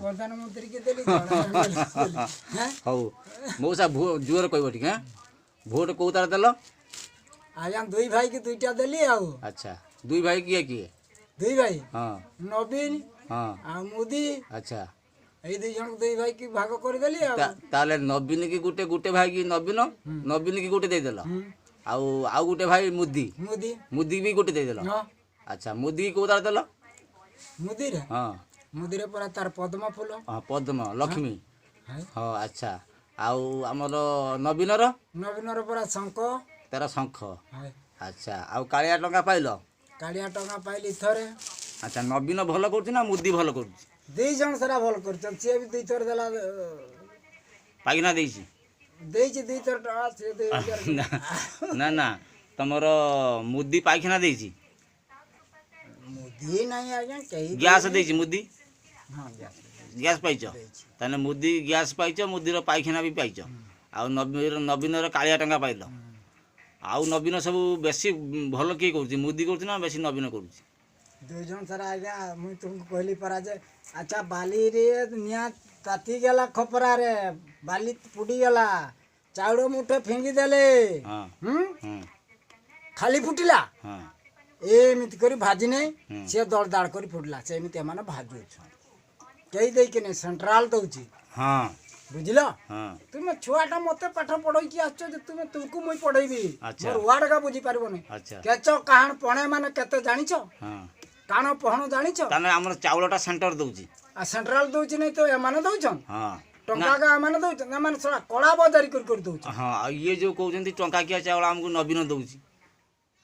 प्रधानमंत्री के देली हैं हौ मौसा जुआर कहब ठीक है भोट कौ तार देल आया दुई भाई की दुईटा देली आउ अच्छा दुई भाई किए दुई भाई हाँ नवीन हाँ आ मोदी अच्छा এই দুই জন দুই ভাই কি ভাগ করে দেলি তাহলে নবীন কি গোটে গোটে ভাই কি নবীন নবীন কি গোটে ଦେଇଦେଲ ଆଉ ଗୋଟେ ଭାଇ ମୁଦି মোদি ମୁଦି ବି ଗୋଟେ ଦେଇଦେଲ ହଁ ଆଚ୍ଛା ମୁଦି କୋଉ ତାର ଦେଲ মোদিরে ହଁ মোদিরে পরা তার পদ্ম ফুল ହଁ ପଦ୍ମ ଲକ୍ଷ୍ମୀ হ্যাঁ ହଁ ଆଚ୍ଛା ଆଉ ଆମର ନବୀନର নবীনর পরা শঙ্খ ତାର ଶଙ୍ଖ হ্যাঁ ଆଚ୍ଛା ଆଉ କାଳିଆ ଟଙ୍କା ପାଇଲ কালিয়া টঙ্কা পাইলি থরে ଆଚ୍ଛା ନବୀନ ଭଲ କରୁଛି ନା ମୁଦି ଭଲ କରୁଛି দুই জন সারা ভাল করছেন সে বি দুই থর দেলা ପାଇକିନା ଦେଇଛି ଦେଇଛି দুই থর টাকা সে দুই ନା ନା ନା ତମର ମୁଦି ପାଇଖିନା ଦେଇଛି মোদি নাই আজ্ঞা কেই ଗ୍ୟାସ୍ ଦେଇଛି ମୁଦି হ্যাঁ গ্যাস ଗ୍ୟାସ୍ ପାଇଛ ତାହେଲେ ମୁଦି ଗ୍ୟାସ୍ ପାଇଛ ମୁଦିର ପାଇଖିନା ବି ପାଇଛ ଆଉ ନବୀନର କାଳିଆ ଟଙ୍କା ପାଇଲ ଆଉ ନବୀନ ସବୁ ବେଶୀ ଭଲ କିଏ କରୁଛି ମୁଦି କରୁଛି ନା ବେଶୀ ନବୀନ କରୁଛି দুই জন সারা আজ্ঞা মুই তুমি কইলি পারা যে আচ্ছা বালি রে নিয়া তাতি গেলা খপরা রে বালি পুডি গেলা চাউড় মুঠে ফিঙ্গি দেলে ହଁ হুম ହଁ খালি ফুটিলা ହଁ এমিতি করে ভাজি নেই সে দড় দাড় করে ফুটলা সেমিতি এমানে ভাজুছ কেই ଦେଇକି নেই সেন্ট্রাল দউছি ହଁ বুঝিল ହଁ তুমি ছুয়াটা মতে পাঠ পড়াইকি আসছো যে তুমি তুমকু মুই পড়াইবি আচ্ছা। মোর ওয়ার্ড গা বুঝি পারিবনি ଆଚ୍ଛା কেচ কাহাণ পণে মানে কেতে জানিছ ହଁ কাণ পহণ জানিছ ତାହେଲେ ଆମର ଚାଉଳଟା ସେଣ୍ଟର ଦେଉଛି আর সেন্ট্রাল দউছি নাই তো এমানে দউছন ହଁ টঙ্কা গা এমানে দউছন এমানে সরা কড়া বজারি করে করে দউছন ହଁ ଆଉ ଇଏ ଯେଉଁ କହୁଛନ୍ତି ଟଙ୍କାକିଆ ଚାଉଳ ଆମକୁ ନବୀନ ଦେଉଛି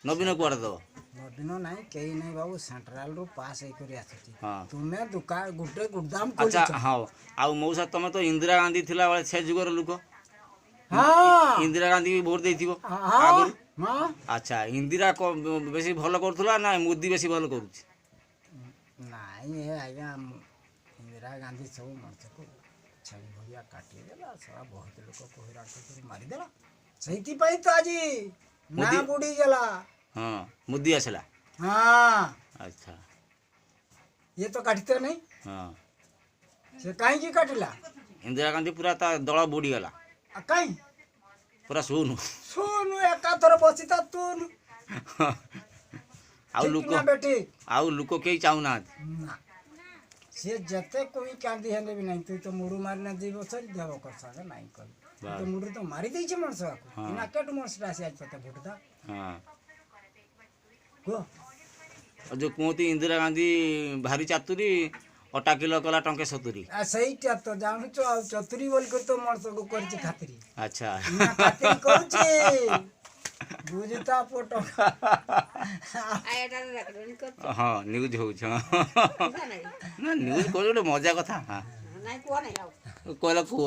ନବୀନ କୁଆଡ଼େ ଦେବ নবীন নাই কেই নাই বাবু সেন্ট্রাল রু পাস হই করে আসছি ହଁ তুমি দোকান গুটে গুদাম ଆଚ୍ଛା খুলিছ ହଁ ଆଉ ମଉସା ତମେ ତ ଇନ୍ଦିରା ଗାନ୍ଧୀ ଥିଲା ବେଳେ ସେ ଯୁଗର ଲୋକ হ্যাঁ ଇନ୍ଦିରା ଗାନ୍ଧୀ ବି ଭୋଟ ଦେଇଥିବ হ্যাঁ ଆଗରୁ হ্যাঁ ଆଚ୍ଛା ଇନ୍ଦିରା ବେଶୀ ଭଲ କରୁଥିଲା ନା ମୋଦି ବେଶୀ ଭଲ କରୁଛି ନାଇଁ ଏ ଆଜ୍ଞା ଇନ୍ଦିରା ଗାନ୍ଧୀ ସବୁ ମଣିଷକୁ ଛେଳି ଭଳିଆ କାଟିଦେଲା ସବା ବହୁତ ଲୋକ କୋହିରାଟ କରି ମାରିଦେଲା ସେଇଥିପାଇଁ ତ ଆଜି ନା ମୋଦି- ବୁଡ଼ିଗଲା ହଁ ମୋଦି ଆସିଲା ହଁ ଆଚ୍ଛା ଇଏ ତ କାଟିତେ ନାହିଁ ହଁ ସେ କାହିଁକି କାଟିଲା ଇନ୍ଦିରା ଗାନ୍ଧୀ ପୁରା ତା ଦଳ ବୁଡ଼ିଗଲା ଆଉ କାହିଁ ପୁରା ଶୁଣୁ ଶୁଣୁ ଏକାଥର ବସିତା ତୁନୁ ଆଉ ଲୋକ ବେଟି ଆଉ ଲୋକ କେହି ଚାହୁଁନାହାନ୍ତି ନା ସିଏ ଯେତେ କହି କାନ୍ଦି ହେଲେ ବି ନାହିଁ ତୁଇ ତ ମୁଡୁ ମାରିନା 2 ବର୍ଷ ଦେବ କରସାಗ ନାହିଁ କଲି ତ ମୁଡୁ ତ ମାରି ଦେଇଛି ମଣିଷକୁ ନା କେଟ ମଣିଷଟା ଆସି ଆଜି ପତେ ଭୋଟ ଦା ହଁ କୁହ ଆଉ ଯେଉଁ କୁହନ୍ତି ଇନ୍ଦିରା ଗାନ୍ଧୀ ଭାରି ଚାତୁରୀ ଅଟା କିଲୋ କଲା ଟଙ୍କେ 70 ସେଇଟା ତ ଜାଣୁଛ ଆଉ ଚତୁରୀ ବୋଲି କରି ତ ମଣିଷକୁ କରିଛି ଖାତିରି ଆଚ୍ଛା ନା ଖାତିରି କରୁଛି ବୁଝିତା ପଟ ହଁ ନ୍ୟୁଜ୍ ହେଉଛି ହଁ ନା ନ୍ୟୁଜ୍ କହିଲେ ଗୋଟେ ମଜା କଥା ହଁ କହିଲା କୁହ